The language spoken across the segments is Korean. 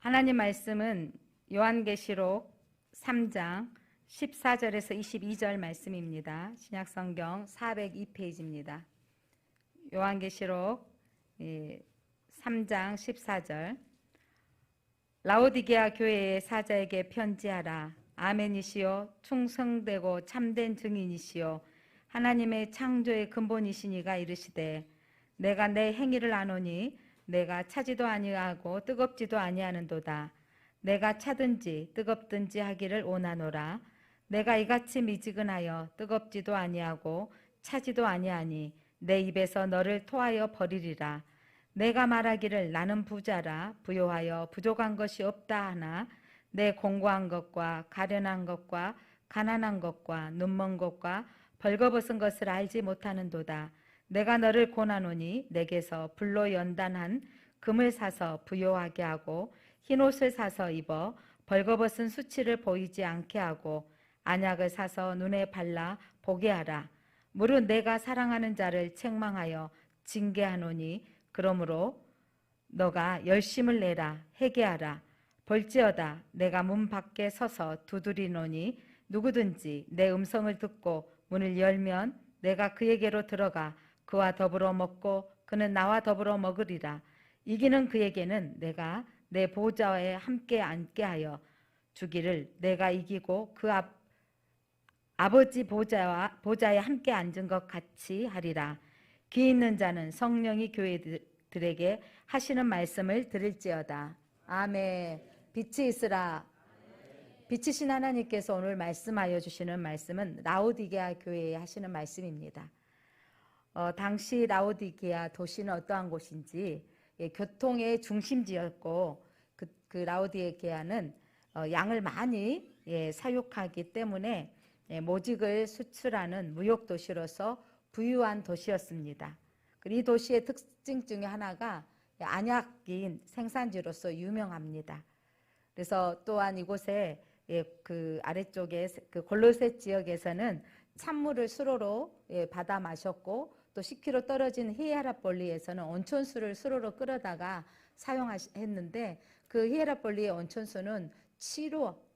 하나님 말씀은 요한계시록 3장 14절에서 22절 말씀입니다. 신약성경 402페이지입니다. 요한계시록 3장 14절. 라오디게아 교회의 사자에게 편지하라. 아멘이시요 충성되고 참된 증인이시요 하나님의 창조의 근본이시니가 이르시되 내가 내 행위를 아노니 내가 차지도 아니하고 뜨겁지도 아니하는도다. 내가 차든지 뜨겁든지 하기를 원하노라. 내가 이같이 미지근하여 뜨겁지도 아니하고 차지도 아니하니 내 입에서 너를 토하여 버리리라. 내가 말하기를 나는 부자라 부요하여 부족한 것이 없다 하나 내 공고한 것과 가련한 것과 가난한 것과 눈먼 것과 벌거벗은 것을 알지 못하는도다. 내가 너를 고나노니 내게서 불로 연단한 금을 사서 부요하게 하고 흰옷을 사서 입어 벌거벗은 수치를 보이지 않게 하고 안약을 사서 눈에 발라 보게 하라. 무릇 내가 사랑하는 자를 책망하여 징계하노니 그러므로 너가 열심을 내라 회개하라. 볼지어다 내가 문 밖에 서서 두드리노니 누구든지 내 음성을 듣고 문을 열면 내가 그에게로 들어가 그와 더불어 먹고 그는 나와 더불어 먹으리라. 이기는 그에게는 내가 내 보좌에 함께 앉게 하여 주기를 내가 이기고 그 아버지 보좌에 함께 앉은 것 같이 하리라. 귀 있는 자는 성령이 교회들에게 하시는 말씀을 들을지어다. 아멘. 빛이 있으라. 빛이신 하나님께서 오늘 말씀하여 주시는 말씀은 라오디게아 교회에 하시는 말씀입니다. 당시 라오디게아 도시는 어떠한 곳인지 교통의 중심지였고 그 라오디게아는 양을 많이 사육하기 때문에 모직을 수출하는 무역 도시로서 부유한 도시였습니다. 이 도시의 특징 중에 하나가 안약인 생산지로서 유명합니다. 그래서 또한 이곳에 그 아래쪽에 그 골로새 지역에서는 찬물을 수로로 받아 마셨고 또 10km 떨어진 히에라폴리에서는 온천수를 수로로 끌어다가 사용했는데 그 히에라폴리의 온천수는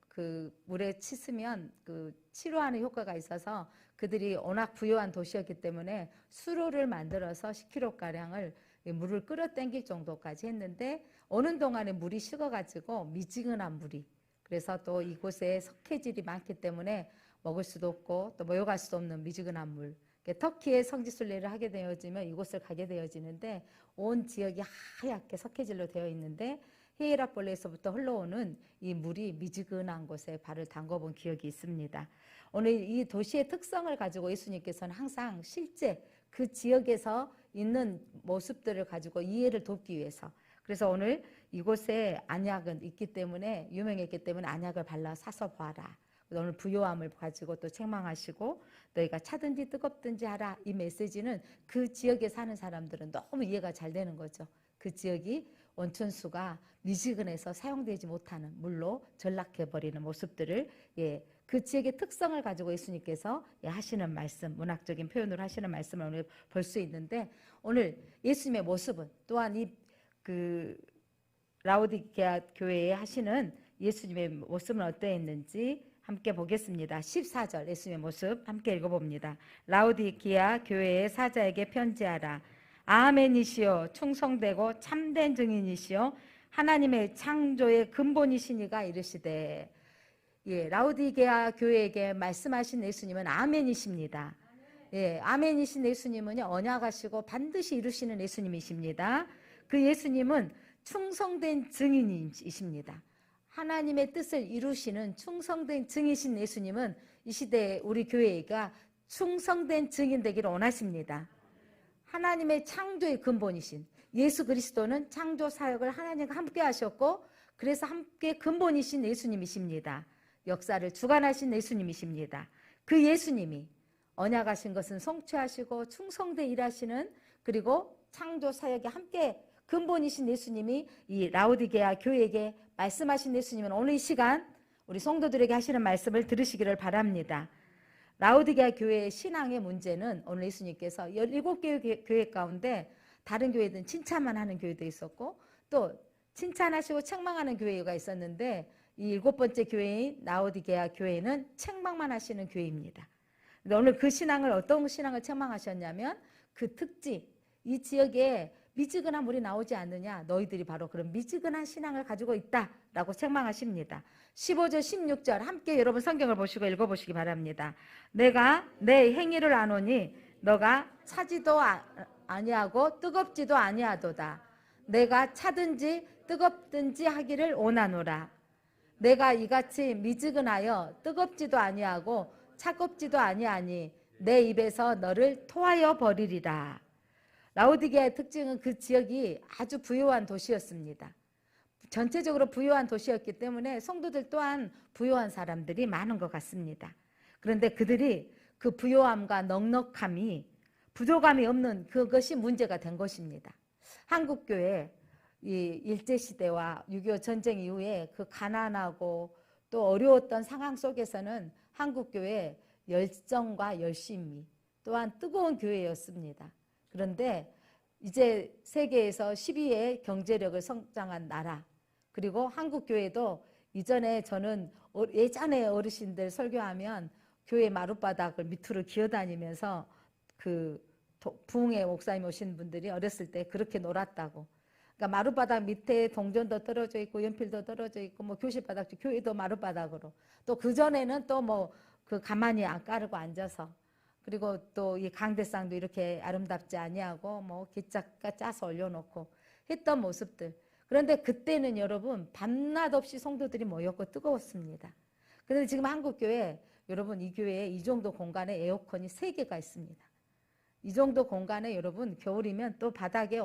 그 물에 치스면 그 치료하는 효과가 있어서 그들이 워낙 부유한 도시였기 때문에 수로를 만들어서 10km가량을 물을 끌어당길 정도까지 했는데 어느 동안에 물이 식어가지고 미지근한 물이 그래서 또 이곳에 석회질이 많기 때문에 먹을 수도 없고 또 모여갈 수도 없는 미지근한 물. 터키에 성지순례를 하게 되어지면 이곳을 가게 되어지는데 온 지역이 하얗게 석회질로 되어 있는데 히에라폴리에서부터 흘러오는 이 물이 미지근한 곳에 발을 담궈본 기억이 있습니다. 오늘 이 도시의 특성을 가지고 예수님께서는 항상 실제 그 지역에서 있는 모습들을 가지고 이해를 돕기 위해서 그래서 오늘 이곳에 안약은 있기 때문에 유명했기 때문에 안약을 발라 사서 봐라. 오늘 부요함을 가지고 또 책망하시고 너희가 차든지 뜨겁든지 하라. 이 메시지는 그 지역에 사는 사람들은 너무 이해가 잘 되는 거죠. 그 지역이 온천수가 미지근해서 사용되지 못하는 물로 전락해버리는 모습들을 그 지역의 특성을 가지고 예수님께서 하시는 말씀, 문학적인 표현으로 하시는 말씀을 오늘 볼 수 있는데 오늘 예수님의 모습은 또한 그 라오디게아 교회에 하시는 예수님의 모습은 어떠했는지 함께 보겠습니다. 14절 예수님의 모습 함께 읽어봅니다. 라오디게아 교회의 사자에게 편지하라. 아멘이시여 충성되고 참된 증인이시여 하나님의 창조의 근본이시니가 이르시되 라오디게아 교회에게 말씀하신 예수님은 아멘이십니다. 아멘이신 예수님은 언약하시고 반드시 이루시는 예수님이십니다. 그 예수님은 충성된 증인이십니다. 하나님의 뜻을 이루시는 충성된 증인이신 예수님은 이 시대에 우리 교회가 충성된 증인 되기를 원하십니다. 하나님의 창조의 근본이신 예수 그리스도는 창조 사역을 하나님과 함께 하셨고 그래서 함께 근본이신 예수님이십니다. 역사를 주관하신 예수님이십니다. 그 예수님이 언약하신 것은 성취하시고 충성되 일하시는 그리고 창조 사역에 함께 근본이신 예수님이 이 라오디게아 교회에게 말씀하신 예수님은 오늘 이 시간 우리 성도들에게 하시는 말씀을 들으시기를 바랍니다. 라오디게아 교회의 신앙의 문제는 오늘 예수님께서 17개의 교회 가운데 다른 교회들은 칭찬만 하는 교회도 있었고 또 칭찬하시고 책망하는 교회가 있었는데 이 7번째 교회인 라오디게아 교회는 책망만 하시는 교회입니다. 근데 오늘 그 신앙을 어떤 신앙을 책망하셨냐면 그 특징, 이 지역에 미지근한 물이 나오지 않느냐, 너희들이 바로 그런 미지근한 신앙을 가지고 있다라고 책망하십니다. 15절 16절 함께 여러분 성경을 보시고 읽어보시기 바랍니다. 내가 내 행위를 아노니 너가 차지도 아니하고 뜨겁지도 아니하도다. 내가 차든지 뜨겁든지 하기를 원하노라. 내가 이같이 미지근하여 뜨겁지도 아니하고 차갑지도 아니하니 내 입에서 너를 토하여 버리리라. 라오디게아의 특징은 그 지역이 아주 부유한 도시였습니다. 전체적으로 부유한 도시였기 때문에 성도들 또한 부유한 사람들이 많은 것 같습니다. 그런데 그들이 그 부유함과 넉넉함이 부족함이 없는 그것이 문제가 된 것입니다. 한국교회 이 일제시대와 6.25 전쟁 이후에 그 가난하고 또 어려웠던 상황 속에서는 한국교회 열정과 열심이 또한 뜨거운 교회였습니다. 그런데 이제 세계에서 10위의 경제력을 성장한 나라, 그리고 한국교회도 이전에 저는 예전에 어르신들 설교하면 교회 마룻바닥을 밑으로 기어다니면서 그 부흥회 목사님 오신 분들이 어렸을 때 그렇게 놀았다고. 그러니까 마룻바닥 밑에 동전도 떨어져 있고 연필도 떨어져 있고 뭐 교실바닥, 교회도 마룻바닥으로. 또 그전에는 또 뭐 그 가만히 안 깔고 앉아서, 그리고 또 이 강대상도 이렇게 아름답지 아니하고 뭐 기짝가 짜서 올려놓고 했던 모습들. 그런데 그때는 여러분 밤낮 없이 성도들이 모였고 뜨거웠습니다. 그런데 지금 한국교회, 여러분 이 교회에 이 정도 공간에 에어컨이 3개가 있습니다. 이 정도 공간에 여러분 겨울이면 또 바닥에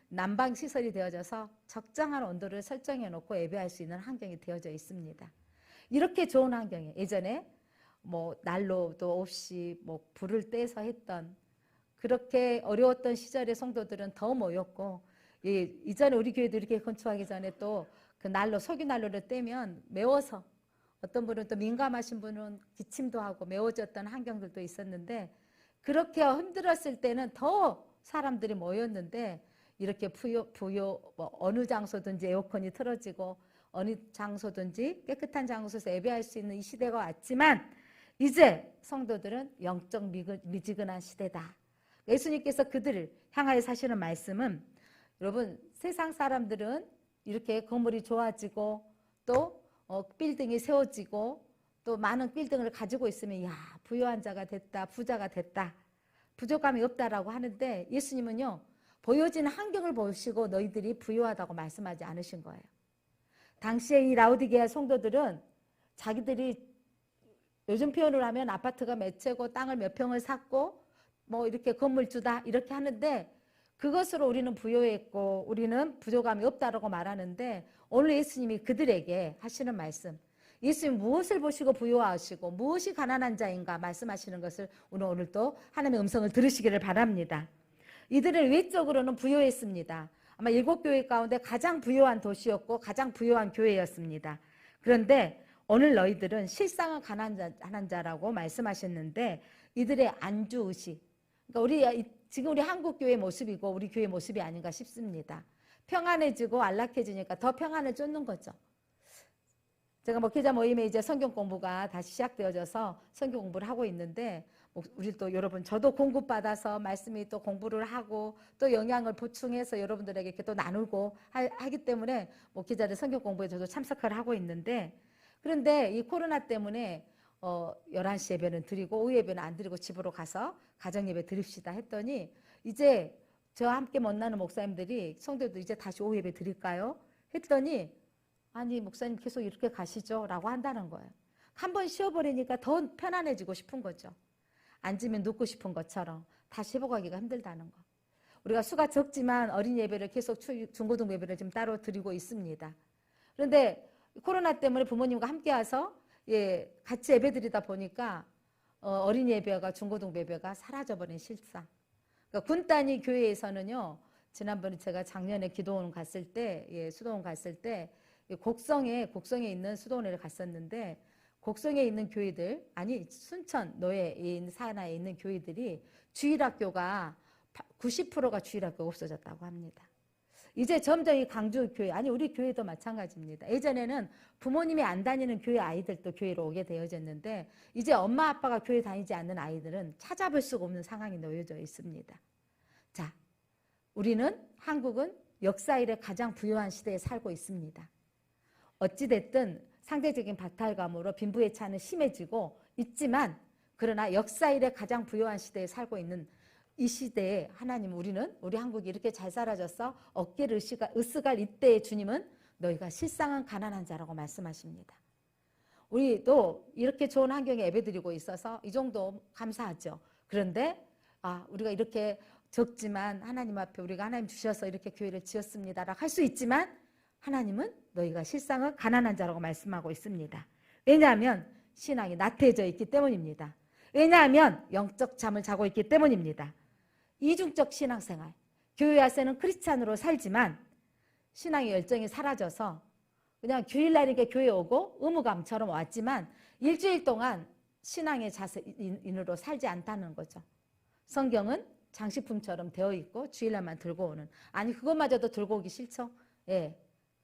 난방 시설이 되어져서 적정한 온도를 설정해 놓고 예배할 수 있는 환경이 되어져 있습니다. 이렇게 좋은 환경에 예전에 뭐 난로도 없이 뭐 불을 떼서 했던 그렇게 어려웠던 시절의 성도들은 더 모였고, 이전에 우리 교회도 이렇게 건축하기 전에 또 그 난로, 석유 난로를 떼면 매워서 어떤 분은 또 민감하신 분은 기침도 하고 매워졌던 환경들도 있었는데, 그렇게 힘들었을 때는 더 사람들이 모였는데 이렇게 뭐 어느 장소든지 에어컨이 틀어지고 어느 장소든지 깨끗한 장소에서 예배할 수 있는 이 시대가 왔지만 이제 성도들은 영적 미지근한 시대다. 예수님께서 그들을 향하여 사시는 말씀은, 여러분 세상 사람들은 이렇게 건물이 좋아지고 또 빌딩이 세워지고 또 많은 빌딩을 가지고 있으면 야 부유한 자가 됐다, 부자가 됐다, 부족함이 없다라고 하는데, 예수님은요 보여지는 환경을 보시고 너희들이 부유하다고 말씀하지 않으신 거예요. 당시에 이 라오디게아 성도들은 자기들이 요즘 표현을 하면 아파트가 몇 채고 땅을 몇 평을 샀고 뭐 이렇게 건물주다 이렇게 하는데, 그것으로 우리는 부유했고 우리는 부족함이 없다라고 말하는데, 오늘 예수님이 그들에게 하시는 말씀, 예수님 무엇을 보시고 부유하시고 무엇이 가난한 자인가 말씀하시는 것을 오늘 또 하나님의 음성을 들으시기를 바랍니다. 이들은 외적으로는 부유했습니다. 아마 7교회 가운데 가장 부유한 도시였고 가장 부유한 교회였습니다. 그런데 오늘 너희들은 실상은 가난한 자라고 말씀하셨는데, 이들의 안주의식, 그러니까 지금 우리 한국교회 모습이고 우리 교회 모습이 아닌가 싶습니다. 평안해지고 안락해지니까 더 평안을 쫓는 거죠. 제가 목회자 모임에 이제 성경 공부가 다시 시작되어져서 성경 공부를 하고 있는데, 우리 또 여러분 저도 공급받아서 말씀이 또 공부를 하고 또 영향을 보충해서 여러분들에게 이렇게 또 나누고 하기 때문에 목회자들 성경 공부에 저도 참석을 하고 있는데, 그런데 이 코로나 때문에 11시 예배는 드리고 오후 예배는 안 드리고 집으로 가서 가정 예배 드립시다 했더니, 이제 저와 함께 만나는 목사님들이 성도들 이제 다시 오후 예배 드릴까요? 했더니 아니 목사님 계속 이렇게 가시죠 라고 한다는 거예요. 한번 쉬어버리니까 더 편안해지고 싶은 거죠. 앉으면 눕고 싶은 것처럼 다시 회복하기가 힘들다는 거. 우리가 수가 적지만 어린 예배를 계속 중고등 예배를 지금 따로 드리고 있습니다. 그런데 코로나 때문에 부모님과 함께 와서 같이 예배 드리다 보니까 어린 예배가 중고등 예배가 사라져버린 실상. 그러니까 군단위 교회에서는요, 지난번에 제가 작년에 기도원 갔을 때, 수도원 갔을 때 곡성에 있는 수도원을 갔었는데, 곡성에 있는 교회들, 아니 순천 노예 산하에 있는 교회들이 주일학교가 90%가 주일학교가 없어졌다고 합니다. 이제 점점 이 강조교회, 아니 우리 교회도 마찬가지입니다. 예전에는 부모님이 안 다니는 교회 아이들도 교회로 오게 되어졌는데 이제 엄마 아빠가 교회 다니지 않는 아이들은 찾아볼 수가 없는 상황이 놓여져 있습니다. 자, 우리는 한국은 역사 이래 가장 부유한 시대에 살고 있습니다. 어찌됐든 상대적인 박탈감으로 빈부의 차는 심해지고 있지만 그러나 역사 이래 가장 부유한 시대에 살고 있는 이 시대에 하나님 우리 한국이 이렇게 잘 살아졌어 어깨를 으쓱할 이때의 주님은 너희가 실상은 가난한 자라고 말씀하십니다. 우리도 이렇게 좋은 환경에 예배드리고 있어서 이 정도 감사하죠. 그런데 우리가 이렇게 적지만 하나님 앞에 우리가 하나님 주셔서 이렇게 교회를 지었습니다라고 할 수 있지만 하나님은 너희가 실상은 가난한 자라고 말씀하고 있습니다. 왜냐하면 신앙이 나태해져 있기 때문입니다. 왜냐하면 영적 잠을 자고 있기 때문입니다. 이중적 신앙생활, 교회 와서는 크리스찬으로 살지만 신앙의 열정이 사라져서 그냥 주일날이게 교회 오고 의무감처럼 왔지만 일주일 동안 신앙의 자세인으로 살지 않다는 거죠. 성경은 장식품처럼 되어 있고 주일날만 들고 오는, 아니 그것마저도 들고 오기 싫죠. 예,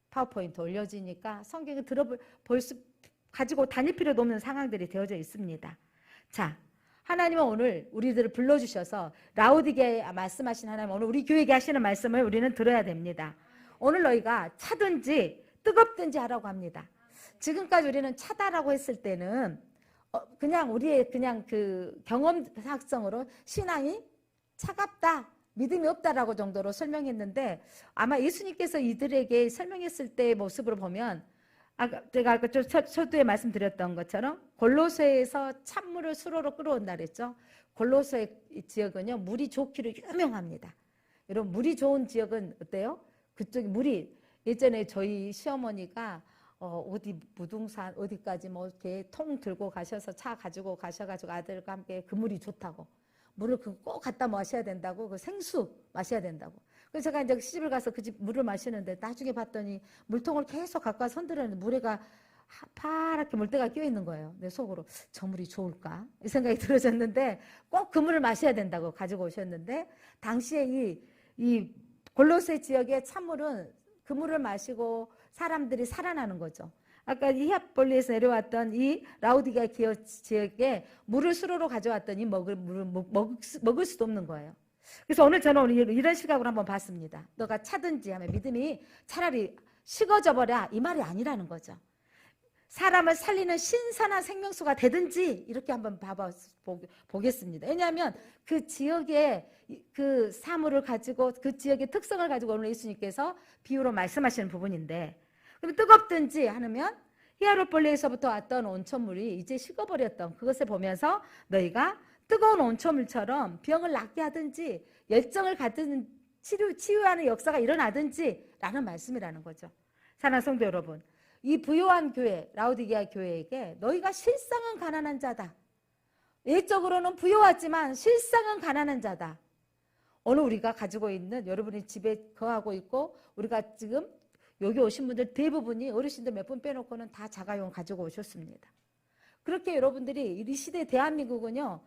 파워포인트 올려지니까 성경을 가지고 다닐 필요도 없는 상황들이 되어져 있습니다. 자, 하나님은 오늘 우리들을 불러주셔서 라오디게에 말씀하신 하나님, 오늘 우리 교회에게 하시는 말씀을 우리는 들어야 됩니다. 오늘 너희가 차든지 뜨겁든지 하라고 합니다. 지금까지 우리는 차다라고 했을 때는 그냥 우리의 그냥 그 경험학성으로 신앙이 차갑다, 믿음이 없다라고 정도로 설명했는데 아마 예수님께서 이들에게 설명했을 때의 모습으로 보면 제가 아까 서두에 말씀드렸던 것처럼 골로새에서 찬물을 수로로 끌어온다 그랬죠. 골로새 지역은요 물이 좋기로 유명합니다. 여러분 물이 좋은 지역은 어때요? 그쪽이 물이 예전에 저희 시어머니가 어디 무등산 어디까지 뭐 이렇게 통 들고 가셔서 차 가지고 가셔가지고 아들과 함께 그 물이 좋다고, 물을 꼭 갖다 마셔야 된다고, 그 생수 마셔야 된다고. 그래서 제가 이제 시집을 가서 그 집 물을 마시는데 나중에 봤더니 물통을 계속 갖고 와서 흔들었는데 물에가 파랗게 물때가 끼어 있는 거예요. 내 속으로 저 물이 좋을까? 이 생각이 들어졌는데 꼭 그 물을 마셔야 된다고 가지고 오셨는데 당시에 이 골로새 지역의 찬물은 그 물을 마시고 사람들이 살아나는 거죠. 아까 이 히압볼리에서 내려왔던 이 라우디게아 지역에 물을 수로로 가져왔더니 먹을 수도 없는 거예요. 그래서 오늘 저는 이런 시각으로 한번 봤습니다. 너가 차든지 하면 믿음이 차라리 식어져 버려, 이 말이 아니라는 거죠. 사람을 살리는 신선한 생명수가 되든지 이렇게 한번 보겠습니다. 왜냐하면 그 지역의 그 사물을 가지고 그 지역의 특성을 가지고 오늘 예수님께서 비유로 말씀하시는 부분인데, 그럼 뜨겁든지 하면 히아로폴리에서부터 왔던 온천물이 이제 식어버렸던 그것을 보면서 너희가 뜨거운 온천물처럼 병을 낫게 하든지 열정을 갖든 치유하는 역사가 일어나든지 라는 말씀이라는 거죠. 사랑하는 성도 여러분, 이 부요한 교회 라오디게아 교회에게 너희가 실상은 가난한 자다, 외적으로는 부요하지만 실상은 가난한 자다. 오늘 우리가 가지고 있는, 여러분이 집에 거하고 있고 우리가 지금 여기 오신 분들 대부분이 어르신들 몇 분 빼놓고는 다 자가용 가지고 오셨습니다. 그렇게 여러분들이 이 시대 대한민국은요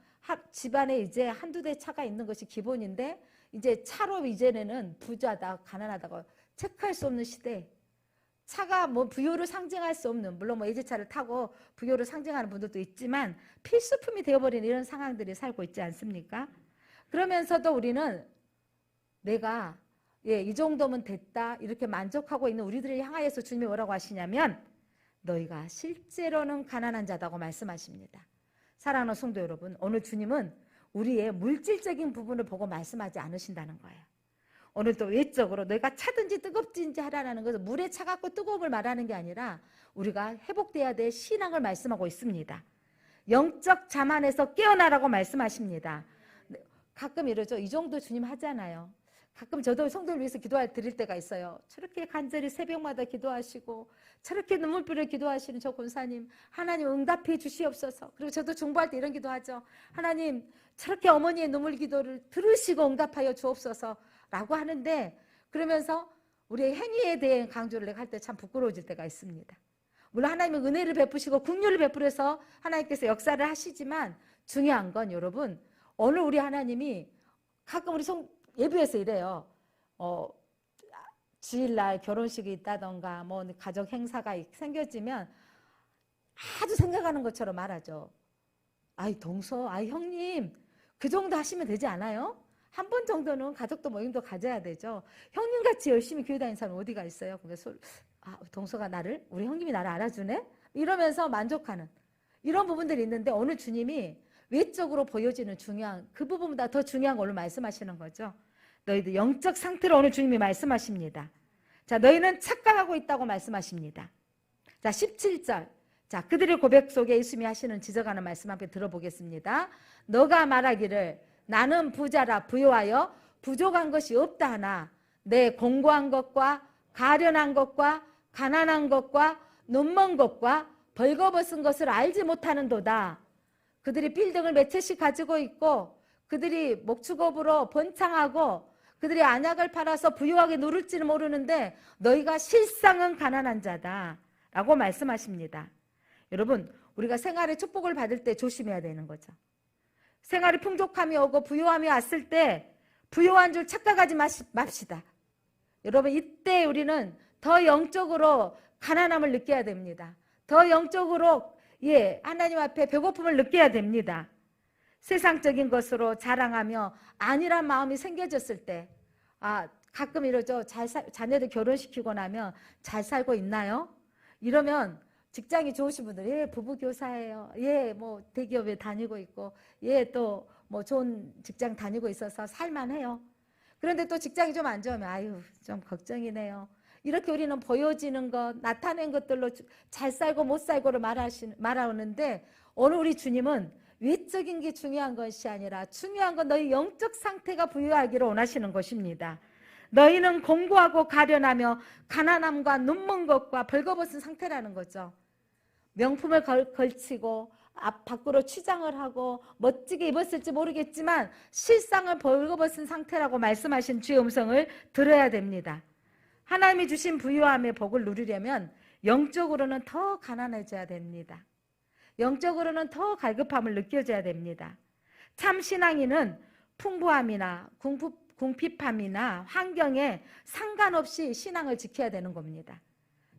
집안에 이제 한두 대 차가 있는 것이 기본인데 이제 차로 이제는 부자다 가난하다고 체크할 수 없는 시대, 차가 뭐 부요를 상징할 수 없는, 물론 뭐 외제차를 타고 부요를 상징하는 분들도 있지만 필수품이 되어버린 이런 상황들이 살고 있지 않습니까? 그러면서도 우리는 내가 이 정도면 됐다 이렇게 만족하고 있는 우리들을 향하여서 주님이 뭐라고 하시냐면 너희가 실제로는 가난한 자다고 말씀하십니다. 사랑하는 성도 여러분, 오늘 주님은 우리의 물질적인 부분을 보고 말씀하지 않으신다는 거예요. 오늘도 외적으로 너희가 차든지 뜨겁든지 하라는 것은 물에 차갑고 뜨거움을 말하는 게 아니라 우리가 회복돼야 될 신앙을 말씀하고 있습니다. 영적 잠 안에서 깨어나라고 말씀하십니다. 가끔 이러죠. 이 정도 주님 하잖아요. 가끔 저도 성도를 위해서 드릴 때가 있어요. 저렇게 간절히 새벽마다 기도하시고 저렇게 눈물흘려 기도하시는 저 권사님, 하나님 응답해 주시옵소서. 그리고 저도 중보할 때 이런 기도하죠. 하나님 저렇게 어머니의 눈물 기도를 들으시고 응답하여 주옵소서 라고 하는데, 그러면서 우리의 행위에 대한 강조를 내가 할 때 참 부끄러워질 때가 있습니다. 물론 하나님은 은혜를 베푸시고 긍휼을 베풀어서 하나님께서 역사를 하시지만 중요한 건 여러분, 오늘 우리 하나님이 가끔 우리 예배에서 이래요. 주일날 결혼식이 있다던가 뭐 가족 행사가 생겨지면 아주 생각하는 것처럼 말하죠. 아이 동서, 아이 형님, 그 정도 하시면 되지 않아요? 한 번 정도는 가족도 모임도 가져야 되죠. 형님같이 열심히 교회 다니는 사람이 어디가 있어요? 그래서 동서가 우리 형님이 나를 알아주네? 이러면서 만족하는 이런 부분들이 있는데, 오늘 주님이 외적으로 보여지는 그 부분보다 더 중요한 걸로 말씀하시는 거죠. 너희들 영적 상태로 오늘 주님이 말씀하십니다. 자, 너희는 착각하고 있다고 말씀하십니다. 자, 17절. 자, 그들의 고백 속에 예수님이 하시는 지적하는 말씀 함께 들어보겠습니다. 너가 말하기를 나는 부자라 부요하여 부족한 것이 없다 하나 내 공고한 것과 가련한 것과 가난한 것과 눈먼 것과 벌거벗은 것을 알지 못하는도다. 그들이 빌딩을 몇 채씩 가지고 있고 그들이 목축업으로 번창하고 그들이 안약을 팔아서 부유하게 누릴지는 모르는데 너희가 실상은 가난한 자다 라고 말씀하십니다. 여러분, 우리가 생활의 축복을 받을 때 조심해야 되는 거죠. 생활의 풍족함이 오고 부유함이 왔을 때 부유한 줄 착각하지 맙시다. 여러분, 이때 우리는 더 영적으로 가난함을 느껴야 됩니다. 더 영적으로 하나님 앞에 배고픔을 느껴야 됩니다. 세상적인 것으로 자랑하며 아니란 마음이 생겨졌을 때, 가끔 이러죠. 자녀들 결혼시키고 나면 잘 살고 있나요? 이러면 직장이 좋으신 분들, 부부교사예요. 뭐 대기업에 다니고 있고, 또 뭐 좋은 직장 다니고 있어서 살만해요. 그런데 또 직장이 좀 안 좋으면 좀 걱정이네요. 이렇게 우리는 보여지는 것, 나타낸 것들로 잘 살고 못 살고를 말하는데, 오늘 우리 주님은 외적인 게 중요한 것이 아니라 중요한 건 너희 영적 상태가 부유하기를 원하시는 것입니다. 너희는 공고하고 가련하며 가난함과 눈먼 것과 벌거벗은 상태라는 거죠. 명품을 걸치고 밖으로 취장을 하고 멋지게 입었을지 모르겠지만 실상을 벌거벗은 상태라고 말씀하신 주의 음성을 들어야 됩니다. 하나님이 주신 부유함의 복을 누리려면 영적으로는 더 가난해져야 됩니다. 영적으로는 더 갈급함을 느껴져야 됩니다. 참 신앙인은 풍부함이나 궁핍함이나 환경에 상관없이 신앙을 지켜야 되는 겁니다.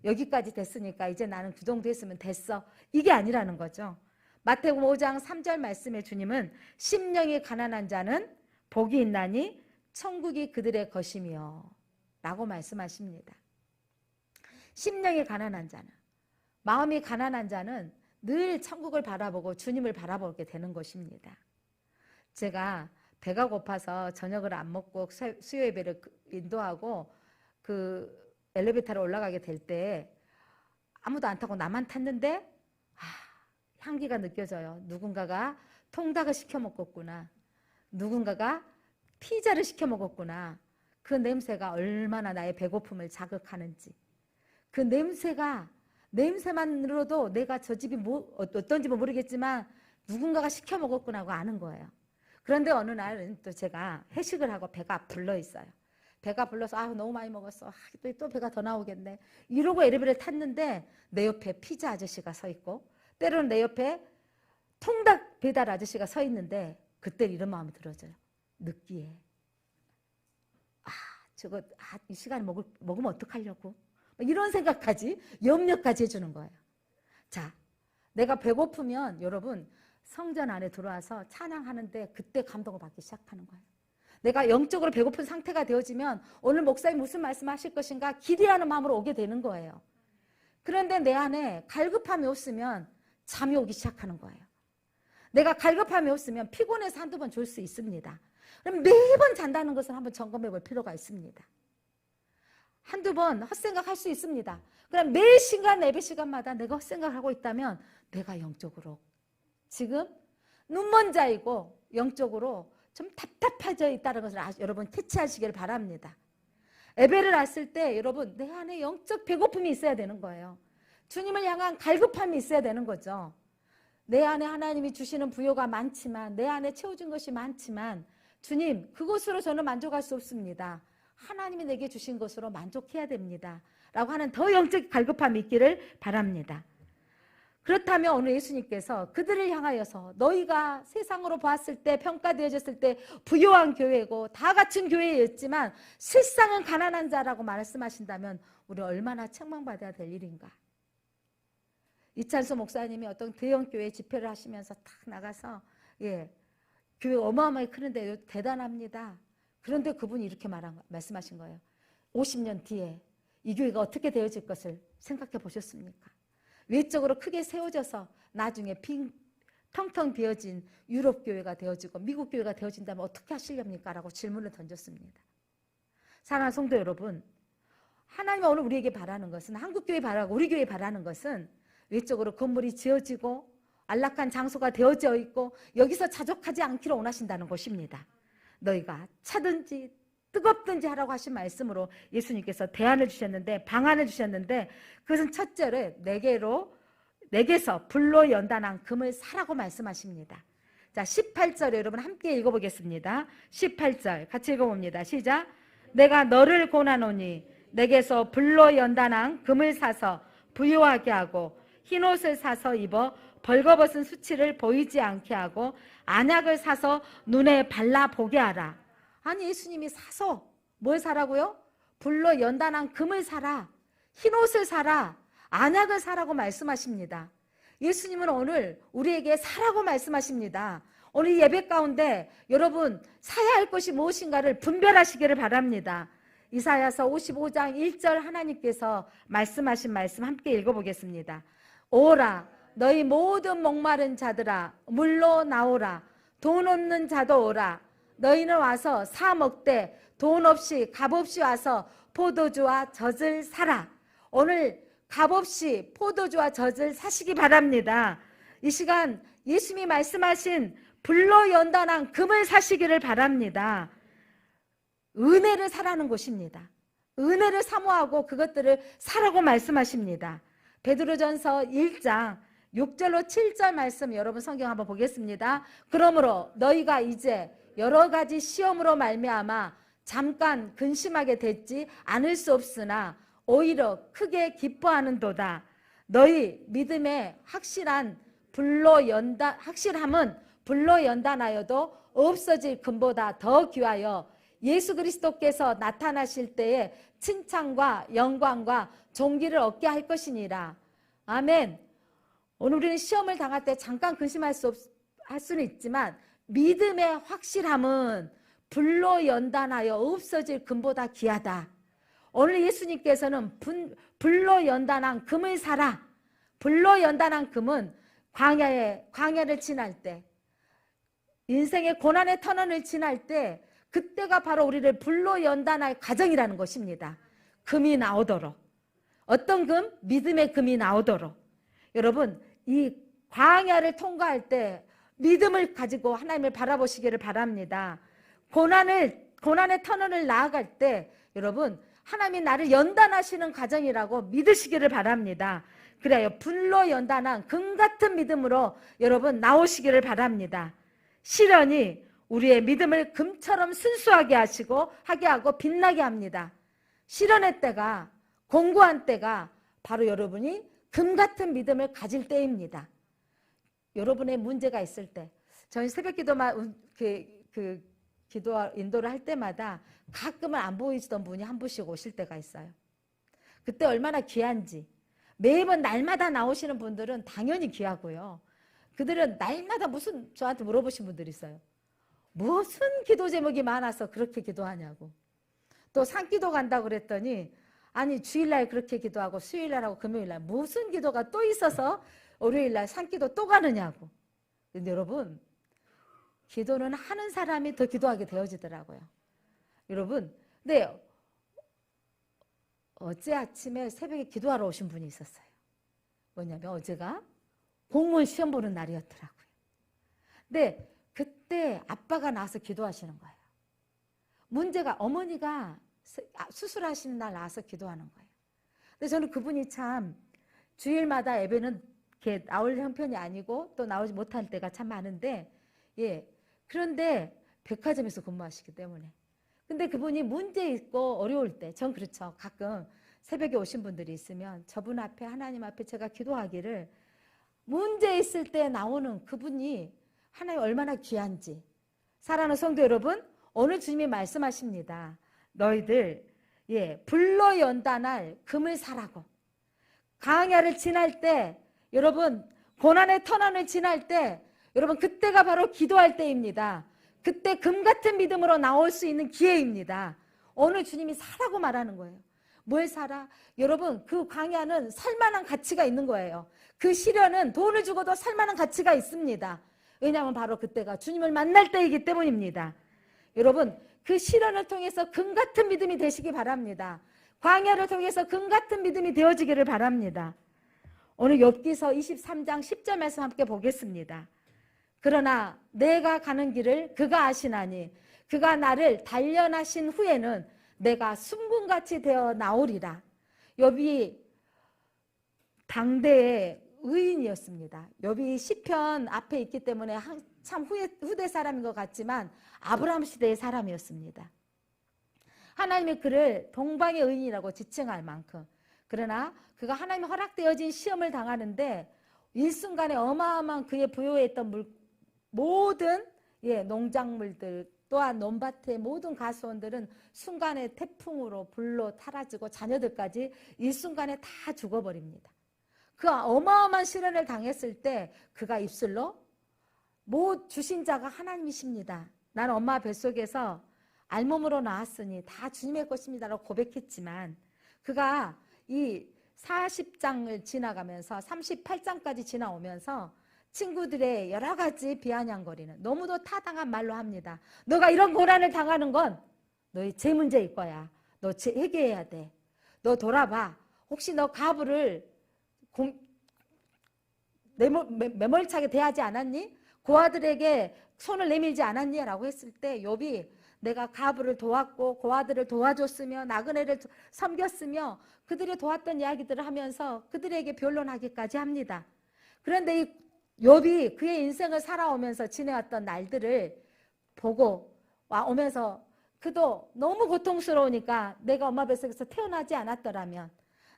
여기까지 됐으니까 이제 나는 그 정도 했으면 됐어, 이게 아니라는 거죠. 마태복음 5장 3절 말씀에 주님은 심령이 가난한 자는 복이 있나니 천국이 그들의 것이며 라고 말씀하십니다. 심령이 가난한 자는, 마음이 가난한 자는 늘 천국을 바라보고 주님을 바라보게 되는 것입니다. 제가 배가 고파서 저녁을 안 먹고 수요 예배를 인도하고 그 엘리베이터로 올라가게 될 때 아무도 안 타고 나만 탔는데 향기가 느껴져요. 누군가가 통닭을 시켜 먹었구나. 누군가가 피자를 시켜 먹었구나. 그 냄새가 얼마나 나의 배고픔을 자극하는지. 그 냄새만으로도 내가 저 집이 어떤지 모르겠지만 누군가가 시켜 먹었구나 하고 아는 거예요. 그런데 어느 날은 또 제가 회식을 하고 배가 불러 있어요. 배가 불러서 너무 많이 먹었어. 또 배가 더 나오겠네. 이러고 엘리베이터를 탔는데 내 옆에 피자 아저씨가 서 있고 때로는 내 옆에 통닭 배달 아저씨가 서 있는데 그때 이런 마음이 들어져요. 느끼해. 이 시간에 먹으면 어떡하려고? 이런 생각까지, 염려까지 해주는 거예요. 자, 내가 배고프면 여러분 성전 안에 들어와서 찬양하는데 그때 감동을 받기 시작하는 거예요. 내가 영적으로 배고픈 상태가 되어지면 오늘 목사님 무슨 말씀하실 것인가 기대하는 마음으로 오게 되는 거예요. 그런데 내 안에 갈급함이 없으면 잠이 오기 시작하는 거예요. 내가 갈급함이 없으면 피곤해서 한두 번 졸 수 있습니다. 그럼 매번 잔다는 것을 한번 점검해 볼 필요가 있습니다. 한두 번 헛생각할 수 있습니다. 그럼 매 시간, 예배 시간마다 내가 헛생각하고 있다면 내가 영적으로 지금 눈먼 자이고 영적으로 좀 답답해져 있다는 것을 여러분 캐치하시길 바랍니다. 예배를 왔을 때 여러분 내 안에 영적 배고픔이 있어야 되는 거예요. 주님을 향한 갈급함이 있어야 되는 거죠. 내 안에 하나님이 주시는 부요가 많지만, 내 안에 채워진 것이 많지만 주님, 그것으로 저는 만족할 수 없습니다. 하나님이 내게 주신 것으로 만족해야 됩니다 라고 하는 더 영적 갈급함이 있기를 바랍니다. 그렇다면 오늘 예수님께서 그들을 향하여서 너희가 세상으로 봤을 때 평가되어졌을 때 부유한 교회고 다 갖춘 교회였지만 실상은 가난한 자라고 말씀하신다면 우리 얼마나 책망받아야 될 일인가. 이찬수 목사님이 어떤 대형 교회 집회를 하시면서 탁 나가서 교회 어마어마하게 크는데 대단합니다. 그런데 그분이 이렇게 말씀하신 거예요. 50년 뒤에 이 교회가 어떻게 되어질 것을 생각해 보셨습니까? 외적으로 크게 세워져서 나중에 텅텅 비어진 유럽 교회가 되어지고 미국 교회가 되어진다면 어떻게 하시렵니까? 라고 질문을 던졌습니다. 사랑하는 성도 여러분, 하나님은 오늘 우리에게 바라는 것은, 한국교회 바라고 우리 교회 바라는 것은 외적으로 건물이 지어지고 안락한 장소가 되어져 있고 여기서 자족하지 않기를 원하신다는 것입니다. 너희가 차든지 뜨겁든지 하라고 하신 말씀으로 예수님께서 대안을 주셨는데, 방안을 주셨는데, 그것은 첫째로 내게서 불로 연단한 금을 사라고 말씀하십니다. 자, 18절 여러분 함께 읽어보겠습니다. 18절 같이 읽어봅니다. 시작. 내가 너를 권하노니 내게서 불로 연단한 금을 사서 부유하게 하고 흰 옷을 사서 입어 벌거벗은 수치를 보이지 않게 하고 안약을 사서 눈에 발라보게 하라. 아니, 예수님이 사서 뭘 사라고요? 불로 연단한 금을 사라, 흰 옷을 사라, 안약을 사라고 말씀하십니다. 예수님은 오늘 우리에게 사라고 말씀하십니다. 오늘 이 예배 가운데 여러분 사야 할 것이 무엇인가를 분별하시기를 바랍니다. 이사야서 55장 1절 하나님께서 말씀하신 말씀 함께 읽어보겠습니다. 오라 너희 모든 목마른 자들아 물로 나오라. 돈 없는 자도 오라. 너희는 와서 사 먹되 돈 없이 값없이 와서 포도주와 젖을 사라. 오늘 값없이 포도주와 젖을 사시기 바랍니다. 이 시간 예수님이 말씀하신 불로 연단한 금을 사시기를 바랍니다. 은혜를 사라는 것입니다. 은혜를 사모하고 그것들을 사라고 말씀하십니다. 베드로전서 1장 6절로 7절 말씀 여러분 성경 한번 보겠습니다. 그러므로 너희가 이제 여러 가지 시험으로 말미암아 잠깐 근심하게 됐지 않을 수 없으나 오히려 크게 기뻐하는도다. 너희 믿음의 확실함은 불로 연단하여도 없어질 금보다 더 귀하여 예수 그리스도께서 나타나실 때에 칭찬과 영광과 존귀를 얻게 할 것이니라. 아멘. 오늘 우리는 시험을 당할 때 잠깐 근심할 수는 있지만 믿음의 확실함은 불로 연단하여 없어질 금보다 귀하다. 오늘 예수님께서는 불로 연단한 금을 사라. 불로 연단한 금은 광야를 지날 때, 인생의 고난의 터널을 지날 때 그때가 바로 우리를 불로 연단할 과정이라는 것입니다. 금이 나오도록. 어떤 금? 믿음의 금이 나오도록. 여러분, 이 광야를 통과할 때 믿음을 가지고 하나님을 바라보시기를 바랍니다. 고난의 터널을 나아갈 때 여러분 하나님이 나를 연단하시는 과정이라고 믿으시기를 바랍니다. 그래요. 불로 연단한 금 같은 믿음으로 여러분 나오시기를 바랍니다. 시련이 우리의 믿음을 금처럼 순수하게 하게 하고 빛나게 합니다. 시련의 때가, 공고한 때가 바로 여러분이 금 같은 믿음을 가질 때입니다. 여러분의 문제가 있을 때, 저희 새벽 기도만 기도 인도를 할 때마다 가끔은 안 보이시던 분이 한 분씩 오실 때가 있어요. 그때 얼마나 귀한지. 매번 날마다 나오시는 분들은 당연히 귀하고요. 그들은 날마다 저한테 물어보신 분들이 있어요. 무슨 기도 제목이 많아서 그렇게 기도하냐고. 또 산기도 간다고 그랬더니 아니 주일날 그렇게 기도하고 수요일날하고 금요일날 무슨 기도가 또 있어서 월요일날 산기도 또 가느냐고. 근데 여러분 기도는 하는 사람이 더 기도하게 되어지더라고요. 여러분 근데 어제 아침에 새벽에 기도하러 오신 분이 있었어요. 뭐냐면 어제가 공무원 시험 보는 날이었더라고요. 근데 그때 아빠가 나와서 기도하시는 거예요. 문제가 어머니가 수술하시는 날 나와서 기도하는 거예요. 근데 저는 그분이 참 주일마다 예배는 이렇게 나올 형편이 아니고 또 나오지 못할 때가 참 많은데 그런데 백화점에서 근무하시기 때문에 근데 그분이 문제 있고 어려울 때 전 그렇죠. 가끔 새벽에 오신 분들이 있으면 저분 앞에 하나님 앞에 제가 기도하기를 문제 있을 때 나오는 그분이 하나님 얼마나 귀한지. 사랑하는 성도 여러분, 오늘 주님이 말씀하십니다. 너희들 불로 연단할 금을 사라고. 광야를 지날 때, 여러분 고난의 터널을 지날 때, 여러분 그때가 바로 기도할 때입니다. 그때 금 같은 믿음으로 나올 수 있는 기회입니다. 오늘 주님이 사라고 말하는 거예요. 뭘 사라? 여러분 그 광야는 살만한 가치가 있는 거예요. 그 시련은 돈을 주고도 살만한 가치가 있습니다. 왜냐하면 바로 그때가 주님을 만날 때이기 때문입니다. 여러분 그 시련을 통해서 금 같은 믿음이 되시기 바랍니다. 광야를 통해서 금 같은 믿음이 되어지기를 바랍니다. 오늘 욥기서 23장 10절 말씀 함께 보겠습니다. 그러나 내가 가는 길을 그가 아시나니 그가 나를 단련하신 후에는 내가 순금같이 되어 나오리라. 욥이 당대의 의인이었습니다. 욥이 시편 앞에 있기 때문에 한참 후대 사람인 것 같지만 아브라함 시대의 사람이었습니다. 하나님이 그를 동방의 의인이라고 지칭할 만큼, 그러나 그가 하나님의 허락되어진 시험을 당하는데 일순간에 어마어마한 그의 부여에 있던 모든 농작물들 또한 논밭의 모든 가수원들은 순간에 태풍으로 불로 타라지고 자녀들까지 일순간에 다 죽어버립니다. 그 어마어마한 시련을 당했을 때 그가 입술로 주신 자가 하나님이십니다. 나는 엄마 뱃속에서 알몸으로 나왔으니 다 주님의 것입니다 라고 고백했지만, 그가 이 40장을 지나가면서 38장까지 지나오면서 친구들의 여러 가지 비아냥거리는, 너무도 타당한 말로 합니다. 너가 이런 고난을 당하는 건 너의 죄 문제일 거야. 너 회개해야 돼. 너 돌아봐. 혹시 너 가부를 매몰차게 대하지 않았니? 고아들에게 손을 내밀지 않았니? 라고 했을 때 욥이 내가 가부를 도왔고 고아들을 도와줬으며 나그네를 섬겼으며 그들이 도왔던 이야기들을 하면서 그들에게 변론하기까지 합니다. 그런데 이 욥이 그의 인생을 살아오면서 지내왔던 날들을 보고 오면서 그도 너무 고통스러우니까 내가 엄마 뱃속에서 태어나지 않았더라면,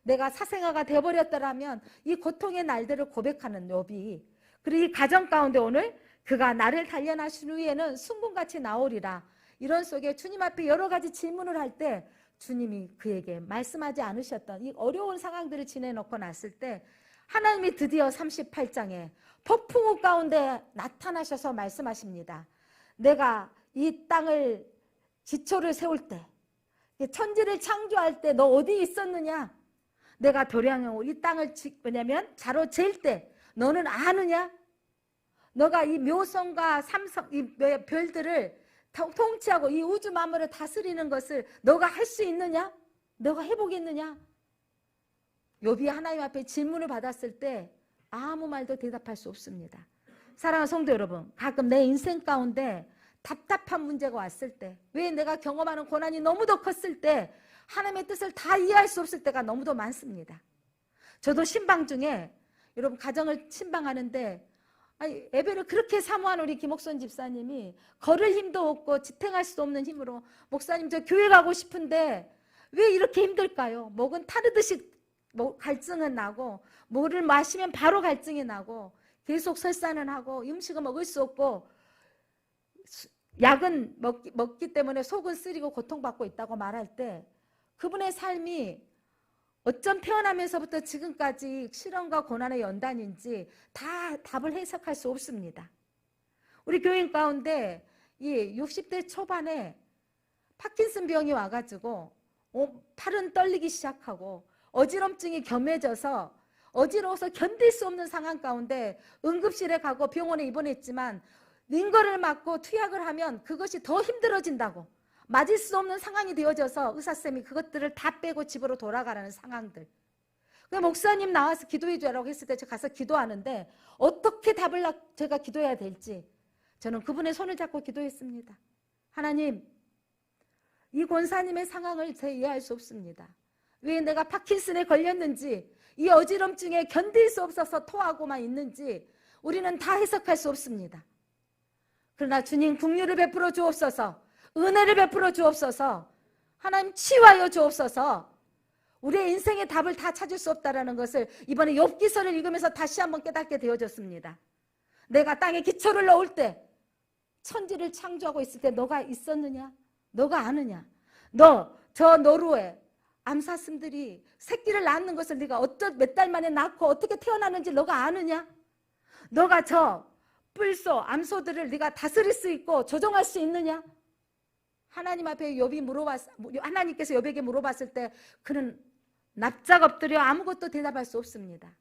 내가 사생아가 되어버렸더라면, 이 고통의 날들을 고백하는 욥이, 그리고 이 가정 가운데 오늘 그가 나를 단련하신 후에는 순금같이 나오리라, 이런 속에 주님 앞에 여러 가지 질문을 할 때 주님이 그에게 말씀하지 않으셨던 이 어려운 상황들을 지내놓고 났을 때 하나님이 드디어 38장에 폭풍우 가운데 나타나셔서 말씀하십니다. 내가 이 땅을 기초를 세울 때, 천지를 창조할 때 너 어디 있었느냐? 내가 도량으로 이 땅을 자로 잴 때 너는 아느냐? 너가 이 묘성과 삼성, 이 별들을 통치하고 이 우주 만물을 다스리는 것을 너가 할 수 있느냐? 너가 해보겠느냐? 욥이 하나님 앞에 질문을 받았을 때 아무 말도 대답할 수 없습니다. 사랑하는 성도 여러분, 가끔 내 인생 가운데 답답한 문제가 왔을 때, 왜 내가 경험하는 고난이 너무도 컸을 때 하나님의 뜻을 다 이해할 수 없을 때가 너무도 많습니다. 저도 신방 중에, 여러분 가정을 신방하는데 예배를 그렇게 사모한 우리 김옥선 집사님이 걸을 힘도 없고 지탱할 수 없는 힘으로, 목사님 저 교회 가고 싶은데 왜 이렇게 힘들까요? 목은 타르듯이 갈증은 나고, 물을 마시면 바로 갈증이 나고, 계속 설사는 하고, 음식은 먹을 수 없고, 약은 먹기 때문에 속은 쓰리고 고통받고 있다고 말할 때, 그분의 삶이 어쩜 태어나면서부터 지금까지 시련과 고난의 연단인지 다 답을 해석할 수 없습니다. 우리 교인 가운데 이 60대 초반에 파킨슨 병이 와가지고 팔은 떨리기 시작하고 어지럼증이 겸해져서 어지러워서 견딜 수 없는 상황 가운데 응급실에 가고 병원에 입원했지만 링거를 맞고 투약을 하면 그것이 더 힘들어진다고, 맞을 수 없는 상황이 되어져서 의사쌤이 그것들을 다 빼고 집으로 돌아가라는 상황들. 목사님 나와서 기도해 주라고 했을 때 제가 가서 기도하는데 어떻게 제가 기도해야 될지 저는 그분의 손을 잡고 기도했습니다. 하나님, 이 권사님의 상황을 제가 이해할 수 없습니다. 왜 내가 파킨슨에 걸렸는지, 이 어지럼증에 견딜 수 없어서 토하고만 있는지 우리는 다 해석할 수 없습니다. 그러나 주님 긍휼을 베풀어 주옵소서, 은혜를 베풀어 주옵소서, 하나님 치유하여 주옵소서. 우리의 인생의 답을 다 찾을 수 없다라는 것을 이번에 욥기서를 읽으면서 다시 한번 깨닫게 되어졌습니다. 내가 땅에 기초를 넣을 때, 천지를 창조하고 있을 때 너가 있었느냐? 너가 아느냐? 너 저 노루에 암사슴들이 새끼를 낳는 것을 네가 몇 달 만에 낳고 어떻게 태어나는지 너가 아느냐? 너가 저 뿔소, 암소들을 네가 다스릴 수 있고 조종할 수 있느냐? 하나님 앞에 하나님께서 욥에게 물어봤을 때 그는 납작 엎드려 아무것도 대답할 수 없습니다.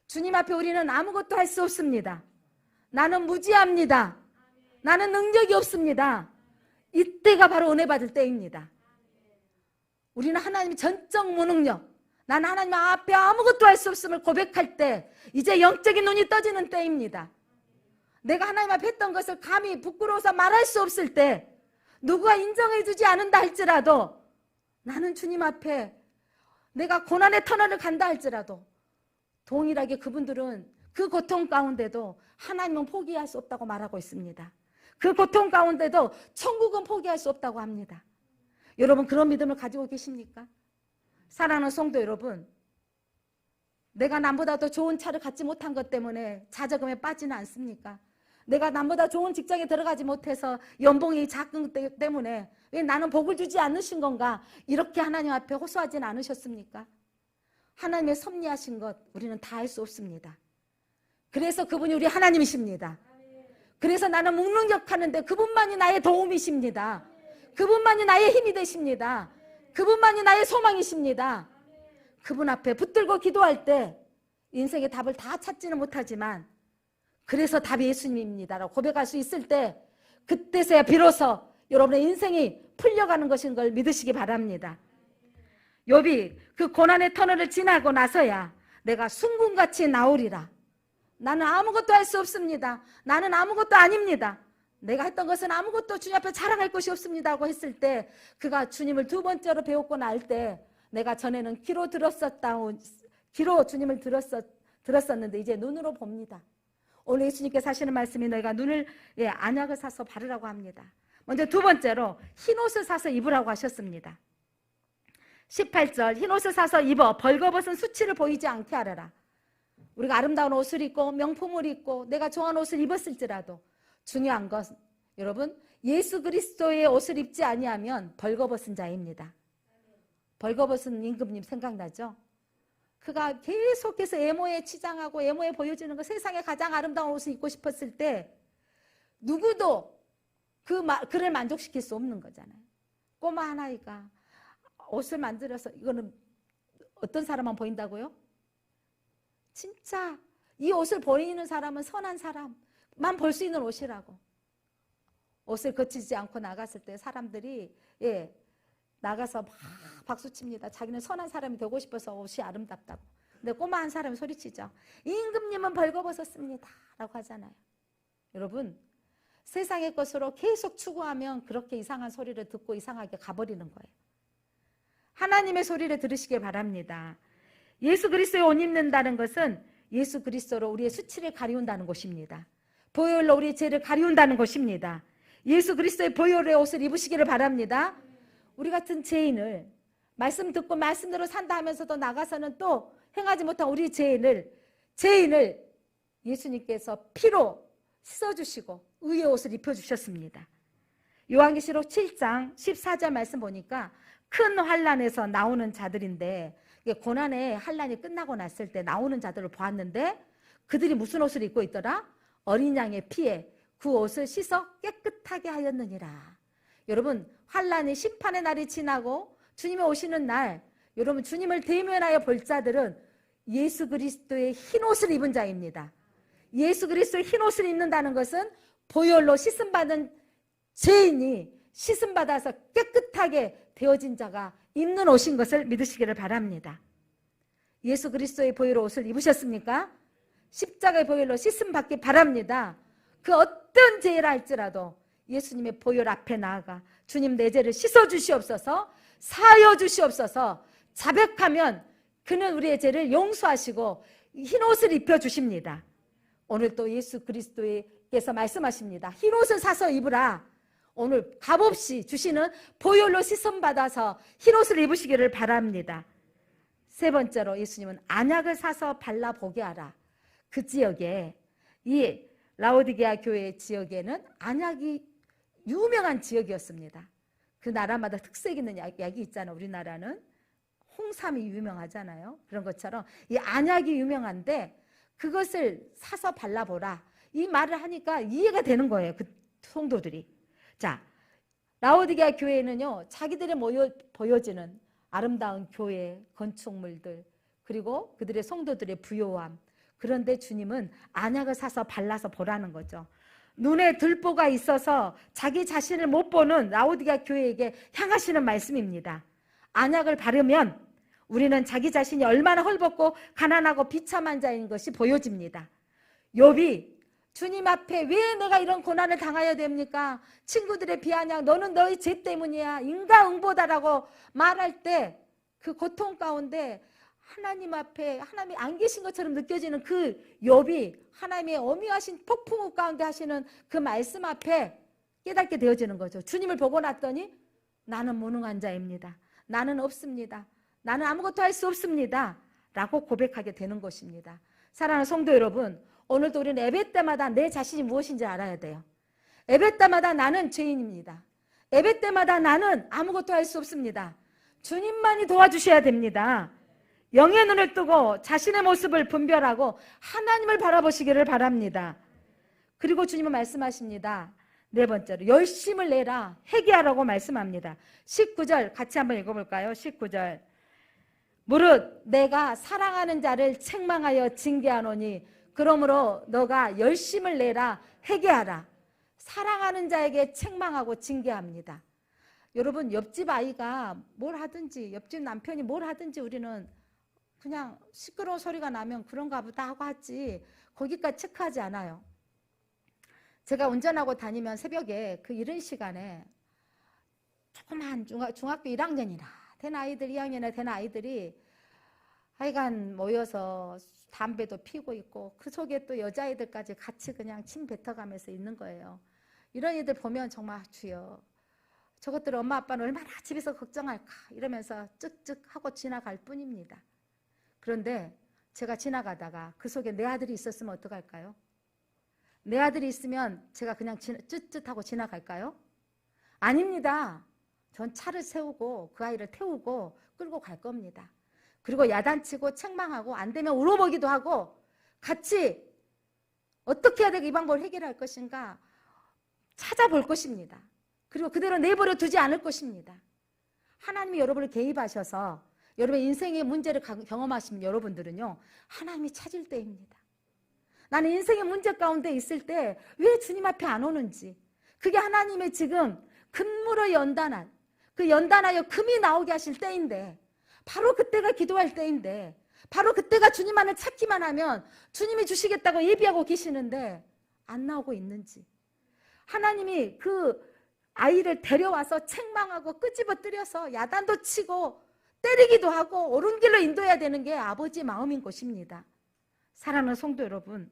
주님 앞에 우리는 아무것도 할 수 없습니다. 나는 무지합니다. 나는 능력이 없습니다. 이때가 바로 은혜 받을 때입니다. 우리는 하나님의 전적 무능력, 나는 하나님 앞에 아무것도 할 수 없음을 고백할 때 이제 영적인 눈이 떠지는 때입니다. 내가 하나님 앞에 했던 것을 감히 부끄러워서 말할 수 없을 때, 누구가 인정해 주지 않는다 할지라도 나는 주님 앞에 내가 고난의 터널을 간다 할지라도 동일하게 그분들은 그 고통 가운데도 하나님은 포기할 수 없다고 말하고 있습니다. 그 고통 가운데도 천국은 포기할 수 없다고 합니다. 여러분, 그런 믿음을 가지고 계십니까? 사랑하는 성도 여러분, 내가 남보다 더 좋은 차를 갖지 못한 것 때문에 좌절감에 빠지는 않습니까? 내가 남보다 좋은 직장에 들어가지 못해서 연봉이 작은 때문에 왜 나는 복을 주지 않으신 건가? 이렇게 하나님 앞에 호소하지는 않으셨습니까? 하나님의 섭리하신 것 우리는 다 할 수 없습니다. 그래서 그분이 우리 하나님이십니다. 그래서 나는 무능력하는데 그분만이 나의 도움이십니다. 그분만이 나의 힘이 되십니다. 그분만이 나의 소망이십니다. 그분 앞에 붙들고 기도할 때 인생의 답을 다 찾지는 못하지만 그래서 답이 예수님입니다라고 고백할 수 있을 때, 그때서야 비로소 여러분의 인생이 풀려가는 것인 걸 믿으시기 바랍니다. 욥이 그 고난의 터널을 지나고 나서야 내가 순금같이 나오리라. 나는 아무것도 할 수 없습니다. 나는 아무것도 아닙니다. 내가 했던 것은 아무것도 주님 앞에 자랑할 것이 없습니다 하고 했을 때, 그가 주님을 두 번째로 배웠고 날 때, 내가 전에는 귀로 주님을 들었었는데 이제 눈으로 봅니다. 오늘 예수님께서 하시는 말씀이 너희가 눈을 안약을 사서 바르라고 합니다. 먼저 두 번째로 흰옷을 사서 입으라고 하셨습니다. 18절, 흰옷을 사서 입어 벌거벗은 수치를 보이지 않게 하라라. 우리가 아름다운 옷을 입고 명품을 입고 내가 좋아하는 옷을 입었을지라도 중요한 것, 여러분, 예수 그리스도의 옷을 입지 아니하면 벌거벗은 자입니다. 벌거벗은 임금님 생각나죠? 그가 계속해서 애모에 치장하고 애모에 보여주는 거, 세상에 가장 아름다운 옷을 입고 싶었을 때 누구도 그를 만족시킬 수 없는 거잖아요. 꼬마 하나이가 옷을 만들어서, 이거는 어떤 사람만 보인다고요? 진짜 이 옷을 보이는 사람은 선한 사람만 볼 수 있는 옷이라고. 옷을 거치지 않고 나갔을 때 사람들이 나가서 막 박수칩니다. 자기는 선한 사람이 되고 싶어서 옷이 아름답다고. 근데 꼬마 한 사람이 소리치죠. 임금님은 벌거벗었습니다 라고 하잖아요. 여러분, 세상의 것으로 계속 추구하면 그렇게 이상한 소리를 듣고 이상하게 가버리는 거예요. 하나님의 소리를 들으시길 바랍니다. 예수 그리스도의 옷 입는다는 것은 예수 그리스도로 우리의 수치를 가리운다는 것입니다. 보혈로 우리의 죄를 가리운다는 것입니다. 예수 그리스도의 보혈의 옷을 입으시기를 바랍니다. 우리 같은 죄인을 말씀 듣고 말씀대로 산다 하면서도 나가서는 또 행하지 못한 우리 죄인을 예수님께서 피로 씻어주시고 의의 옷을 입혀주셨습니다. 요한계시록 7장 14절 말씀 보니까 큰 환난에서 나오는 자들인데, 고난의 환난이 끝나고 났을 때 나오는 자들을 보았는데 그들이 무슨 옷을 입고 있더라? 어린 양의 피에 그 옷을 씻어 깨끗하게 하였느니라. 여러분, 환난이 심판의 날이 지나고 주님이 오시는 날, 여러분 주님을 대면하여 볼 자들은 예수 그리스도의 흰 옷을 입은 자입니다. 예수 그리스도의 흰 옷을 입는다는 것은 보혈로 씻음받은 죄인이 씻음받아서 깨끗하게 되어진 자가 입는 옷인 것을 믿으시기를 바랍니다. 예수 그리스도의 보혈로 옷을 입으셨습니까? 십자가의 보혈로 씻음받기 바랍니다. 그 어떤 죄라 할지라도 예수님의 보혈 앞에 나아가 주님 내 죄를 씻어주시옵소서, 사하여 주시옵소서, 자백하면 그는 우리의 죄를 용서하시고 흰옷을 입혀주십니다. 오늘 또 예수 그리스도께서 말씀하십니다. 흰옷을 사서 입으라. 오늘 값없이 주시는 보혈로 씻음받아서 흰옷을 입으시기를 바랍니다. 세 번째로 예수님은 안약을 사서 발라보게 하라. 그 지역에, 이 라오디게아 교회 지역에는 안약이 유명한 지역이었습니다. 그 나라마다 특색 있는 약이 있잖아요. 우리나라는 홍삼이 유명하잖아요. 그런 것처럼 이 안약이 유명한데 그것을 사서 발라보라. 이 말을 하니까 이해가 되는 거예요. 그 성도들이. 자, 라오디게아 교회는요, 자기들이 보여지는 아름다운 교회, 건축물들, 그리고 그들의 성도들의 부요함. 그런데 주님은 안약을 사서 발라서 보라는 거죠. 눈에 들보가 있어서 자기 자신을 못 보는 라오디게아 교회에게 향하시는 말씀입니다. 안약을 바르면 우리는 자기 자신이 얼마나 헐벗고 가난하고 비참한 자인 것이 보여집니다. 욥이 주님 앞에 왜 내가 이런 고난을 당해야 됩니까? 친구들의 비아냥 너는 너의 죄 때문이야. 인과응보다라고 말할 때 그 고통 가운데 하나님 앞에 하나님이 안 계신 것처럼 느껴지는 그 욥이 하나님의 어미하신 폭풍우 가운데 하시는 그 말씀 앞에 깨닫게 되어지는 거죠. 주님을 보고 났더니 나는 무능한 자입니다. 나는 없습니다. 나는 아무것도 할 수 없습니다. 라고 고백하게 되는 것입니다. 사랑하는 성도 여러분, 오늘도 우리는 예배 때마다 내 자신이 무엇인지 알아야 돼요. 예배 때마다 나는 죄인입니다. 예배 때마다 나는 아무것도 할 수 없습니다. 주님만이 도와주셔야 됩니다. 영의 눈을 뜨고 자신의 모습을 분별하고 하나님을 바라보시기를 바랍니다. 그리고 주님은 말씀하십니다. 네 번째로 열심을 내라, 회개하라고 말씀합니다. 19절 같이 한번 읽어볼까요? 19절 무릇 내가 사랑하는 자를 책망하여 징계하노니 그러므로 너가 열심을 내라, 회개하라. 사랑하는 자에게 책망하고 징계합니다. 여러분, 옆집 아이가 뭘 하든지, 옆집 남편이 뭘 하든지 우리는 그냥 시끄러운 소리가 나면 그런가 보다 하고 하지 거기까지 체크하지 않아요. 제가 운전하고 다니면 새벽에 그 이른 시간에 조그만 중학교 1학년이나 된 아이들, 2학년이나 된 아이들이 하여간 모여서 담배도 피우고 있고 그 속에 또 여자아이들까지 같이 그냥 침 뱉어가면서 있는 거예요. 이런 애들 보면 정말 주여 저것들 엄마 아빠는 얼마나 집에서 걱정할까 이러면서 쯧쯧 하고 지나갈 뿐입니다. 그런데 제가 지나가다가 그 속에 내 아들이 있었으면 어떡할까요? 내 아들이 있으면 제가 그냥 쯧쯧하고 지나갈까요? 아닙니다. 전 차를 세우고 그 아이를 태우고 끌고 갈 겁니다. 그리고 야단치고 책망하고 안 되면 울어보기도 하고 같이 어떻게 해야 되고 이 방법을 해결할 것인가 찾아볼 것입니다. 그리고 그대로 내버려 두지 않을 것입니다. 하나님이 여러분을 개입하셔서 여러분의 인생의 문제를 경험하신 여러분들은요, 하나님이 찾을 때입니다. 나는 인생의 문제 가운데 있을 때 왜 주님 앞에 안 오는지, 그게 하나님의 지금 금으로 연단한, 그 연단하여 금이 나오게 하실 때인데, 바로 그때가 기도할 때인데, 바로 그때가 주님만을 찾기만 하면 주님이 주시겠다고 예비하고 계시는데 안 나오고 있는지, 하나님이 그 아이를 데려와서 책망하고 끄집어뜨려서 야단도 치고 때리기도 하고 옳은 길로 인도해야 되는 게 아버지의 마음인 것입니다. 사랑하는 성도 여러분,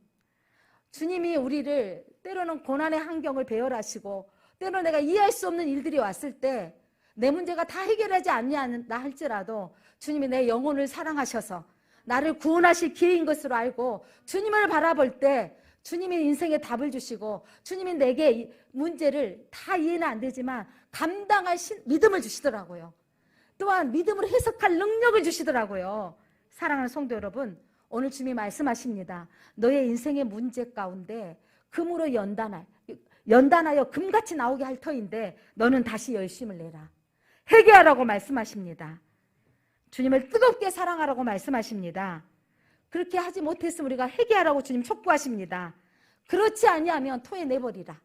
주님이 우리를 때로는 고난의 환경을 배열하시고 때로는 내가 이해할 수 없는 일들이 왔을 때 내 문제가 다 해결하지 않냐 할지라도 주님이 내 영혼을 사랑하셔서 나를 구원하실 기회인 것으로 알고 주님을 바라볼 때 주님이 인생에 답을 주시고 주님이 내게 이 문제를 다 이해는 안 되지만 감당할 믿음을 주시더라고요. 또한 믿음을 해석할 능력을 주시더라고요. 사랑하는 성도 여러분, 오늘 주님이 말씀하십니다. 너의 인생의 문제 가운데 금으로 연단하여 금같이 나오게 할 터인데 너는 다시 열심을 내라. 회개하라고 말씀하십니다. 주님을 뜨겁게 사랑하라고 말씀하십니다. 그렇게 하지 못했으면 우리가 회개하라고 주님 촉구하십니다. 그렇지 아니하면 토해 내버리라.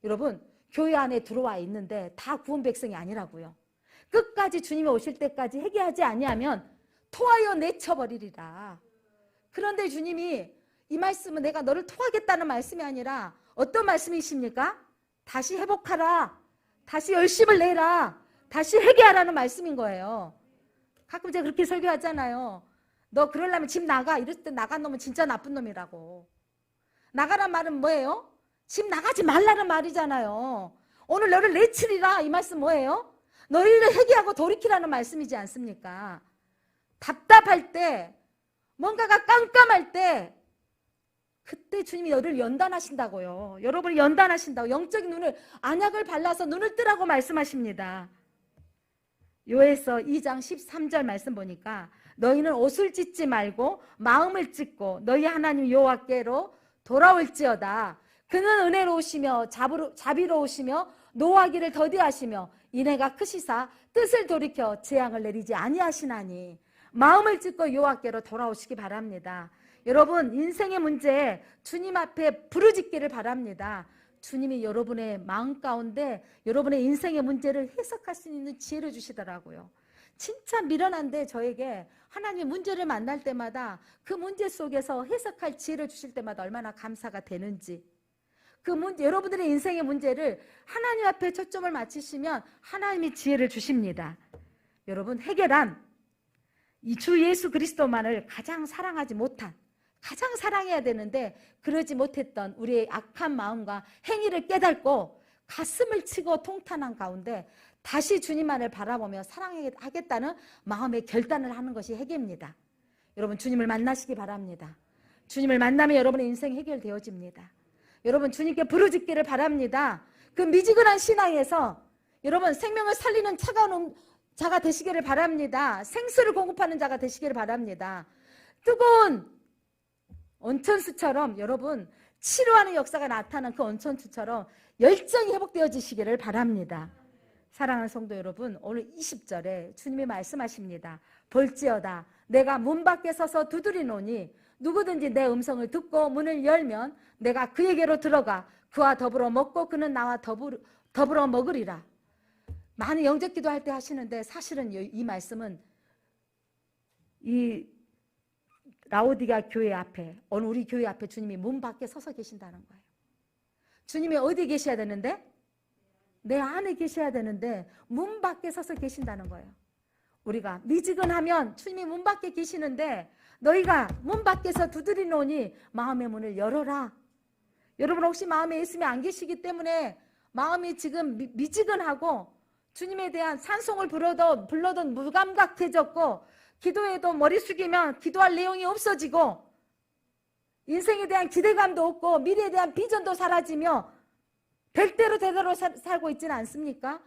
여러분, 교회 안에 들어와 있는데 다 구원 백성이 아니라고요. 끝까지 주님이 오실 때까지 회개하지 아니하면 토하여 내쳐버리리라. 그런데 주님이 이 말씀은 내가 너를 토하겠다는 말씀이 아니라 어떤 말씀이십니까? 다시 회복하라. 다시 열심을 내라. 다시 회개하라는 말씀인 거예요. 가끔 제가 그렇게 설교하잖아요. 너 그러려면 집 나가. 이랬을 때 나간 놈은 진짜 나쁜 놈이라고. 나가란 말은 뭐예요? 집 나가지 말라는 말이잖아요. 오늘 너를 내치리라 이 말씀 뭐예요? 너희를 회개하고 돌이키라는 말씀이지 않습니까? 답답할 때, 뭔가가 깜깜할 때, 그때 주님이 너를 연단하신다고요. 여러분을 연단하신다고. 영적인 눈을, 안약을 발라서 눈을 뜨라고 말씀하십니다. 요에서 2장 13절 말씀 보니까 너희는 옷을 찢지 말고 마음을 찢고 너희 하나님 여호와께로 돌아올지어다. 그는 은혜로우시며 자비로우시며 노하기를 더디하시며 인애가 크시사 뜻을 돌이켜 재앙을 내리지 아니하시나니. 마음을 찢고 여호와께로 돌아오시기 바랍니다. 여러분, 인생의 문제에 주님 앞에 부르짖기를 바랍니다. 주님이 여러분의 마음 가운데 여러분의 인생의 문제를 해석할 수 있는 지혜를 주시더라고요. 진짜 미련한데 저에게 하나님의 문제를 만날 때마다 그 문제 속에서 해석할 지혜를 주실 때마다 얼마나 감사가 되는지, 그 문제, 여러분들의 인생의 문제를 하나님 앞에 초점을 맞추시면 하나님이 지혜를 주십니다. 여러분, 해결한 이 주 예수 그리스도만을 가장 사랑하지 못한, 가장 사랑해야 되는데 그러지 못했던 우리의 악한 마음과 행위를 깨닫고 가슴을 치고 통탄한 가운데 다시 주님만을 바라보며 사랑하겠다는 마음의 결단을 하는 것이 해결입니다. 여러분, 주님을 만나시기 바랍니다. 주님을 만나면 여러분의 인생 해결되어집니다. 여러분, 주님께 부르짖기를 바랍니다. 그 미지근한 신앙에서 여러분 생명을 살리는 차가운 자가 되시기를 바랍니다. 생수를 공급하는 자가 되시기를 바랍니다. 뜨거운 온천수처럼 여러분 치료하는 역사가 나타난 그 온천수처럼 열정이 회복되어지시기를 바랍니다. 사랑하는 성도 여러분, 오늘 20절에 주님이 말씀하십니다. 볼지어다 내가 문 밖에 서서 두드리노니 누구든지 내 음성을 듣고 문을 열면 내가 그에게로 들어가 그와 더불어 먹고 그는 나와 더불어 먹으리라. 많은 영적 기도할 때 하시는데 사실은 이 말씀은 이 라오디가 교회 앞에, 오늘 우리 교회 앞에 주님이 문 밖에 서서 계신다는 거예요. 주님이 어디 계셔야 되는데? 내 안에 계셔야 되는데 문 밖에 서서 계신다는 거예요. 우리가 미지근하면 주님이 문 밖에 계시는데 너희가 문 밖에서 두드리노니 마음의 문을 열어라. 여러분, 혹시 마음에 예수님이 안 계시기 때문에 마음이 지금 미지근하고 주님에 대한 찬송을 불러도 무감각해졌고 기도해도 머리 숙이면 기도할 내용이 없어지고 인생에 대한 기대감도 없고 미래에 대한 비전도 사라지며 될 대로 되대로 살고 있지는 않습니까?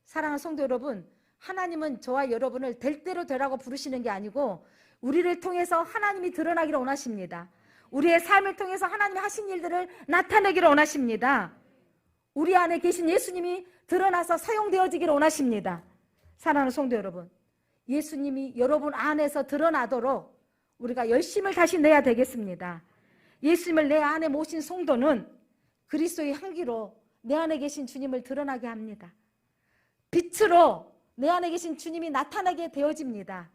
사랑하는 성도 여러분, 하나님은 저와 여러분을 될 대로 되라고 부르시는 게 아니고 우리를 통해서 하나님이 드러나기를 원하십니다. 우리의 삶을 통해서 하나님이 하신 일들을 나타내기를 원하십니다. 우리 안에 계신 예수님이 드러나서 사용되어지기를 원하십니다. 사랑하는 성도 여러분, 예수님이 여러분 안에서 드러나도록 우리가 열심을 다시 내야 되겠습니다. 예수님을 내 안에 모신 성도는 그리스도의 향기로 내 안에 계신 주님을 드러나게 합니다. 빛으로 내 안에 계신 주님이 나타나게 되어집니다.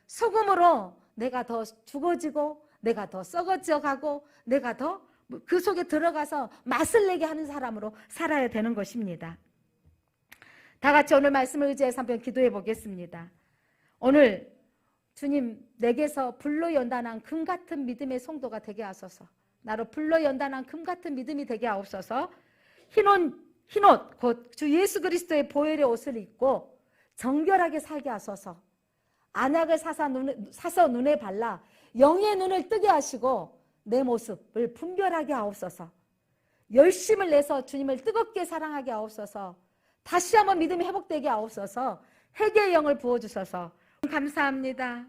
소금으로 내가 더 죽어지고 내가 더 썩어져 가고 내가 더 그 속에 들어가서 맛을 내게 하는 사람으로 살아야 되는 것입니다. 다 같이 오늘 말씀을 의지해서 한번 기도해 보겠습니다. 오늘 주님, 내게서 불로 연단한 금 같은 믿음의 성도가 되게 하소서. 나로 불로 연단한 금 같은 믿음이 되게 하옵소서. 흰옷 곧 주 예수 그리스도의 보혈의 옷을 입고 정결하게 살게 하소서. 안약을 사서 눈에 발라 영의 눈을 뜨게 하시고 내 모습을 분별하게 하옵소서. 열심을 내서 주님을 뜨겁게 사랑하게 하옵소서. 다시 한번 믿음이 회복되게 하옵소서. 회개의 영을 부어주소서. 감사합니다.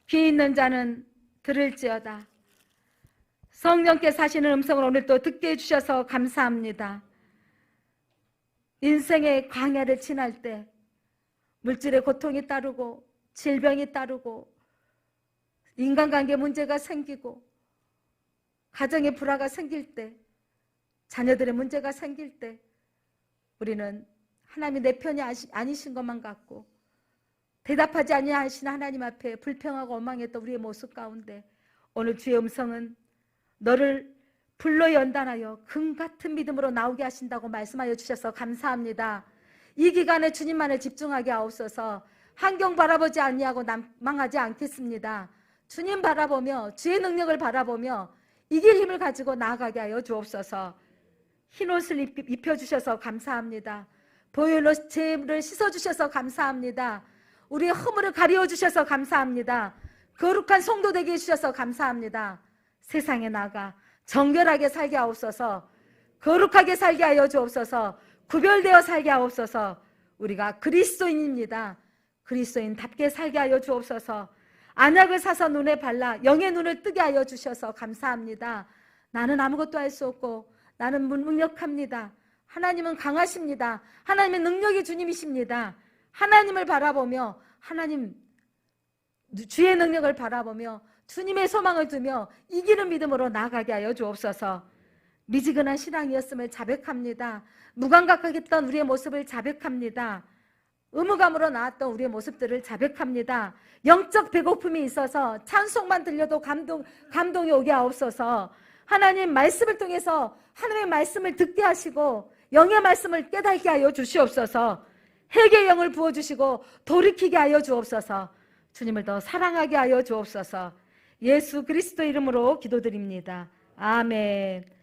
귀 있는 자는 들을지어다. 성령께서 하시는 음성을 오늘 또 듣게 해주셔서 감사합니다. 인생의 광야를 지날 때 물질의 고통이 따르고 질병이 따르고 인간관계 문제가 생기고 가정의 불화가 생길 때, 자녀들의 문제가 생길 때 우리는 하나님이 내 편이 아니신 것만 같고 대답하지 아니하신 하나님 앞에 불평하고 원망했던 우리의 모습 가운데 오늘 주의 음성은 너를 불로 연단하여 금 같은 믿음으로 나오게 하신다고 말씀하여 주셔서 감사합니다. 이 기간에 주님만을 집중하게 하옵소서. 환경 바라보지 아니하고 망하지 않겠습니다. 주님 바라보며 주의 능력을 바라보며 이길 힘을 가지고 나아가게 하여 주옵소서. 흰옷을 입혀주셔서 감사합니다. 보혈로 죄를 씻어주셔서 감사합니다. 우리의 허물을 가리워 주셔서 감사합니다. 거룩한 성도 되게 해주셔서 감사합니다. 세상에 나가 정결하게 살게 하옵소서. 거룩하게 살게 하여 주옵소서. 구별되어 살게 하옵소서. 우리가 그리스도인입니다. 그리스도인답게 살게 하여 주옵소서. 안약을 사서 눈에 발라 영의 눈을 뜨게 하여 주셔서 감사합니다. 나는 아무것도 할 수 없고 나는 무능력합니다. 하나님은 강하십니다. 하나님의 능력이 주님이십니다. 하나님을 바라보며 하나님 주의 능력을 바라보며 주님의 소망을 두며 이기는 믿음으로 나아가게 하여 주옵소서. 미지근한 신앙이었음을 자백합니다. 무감각했던 우리의 모습을 자백합니다. 의무감으로 나왔던 우리의 모습들을 자백합니다. 영적 배고픔이 있어서 찬송만 들려도 감동이 오게 하옵소서. 하나님 말씀을 통해서 하나님의 말씀을 듣게 하시고 영의 말씀을 깨닫게 하여 주시옵소서. 회개의 영을 부어주시고 돌이키게 하여 주옵소서. 주님을 더 사랑하게 하여 주옵소서. 예수 그리스도 이름으로 기도드립니다. 아멘.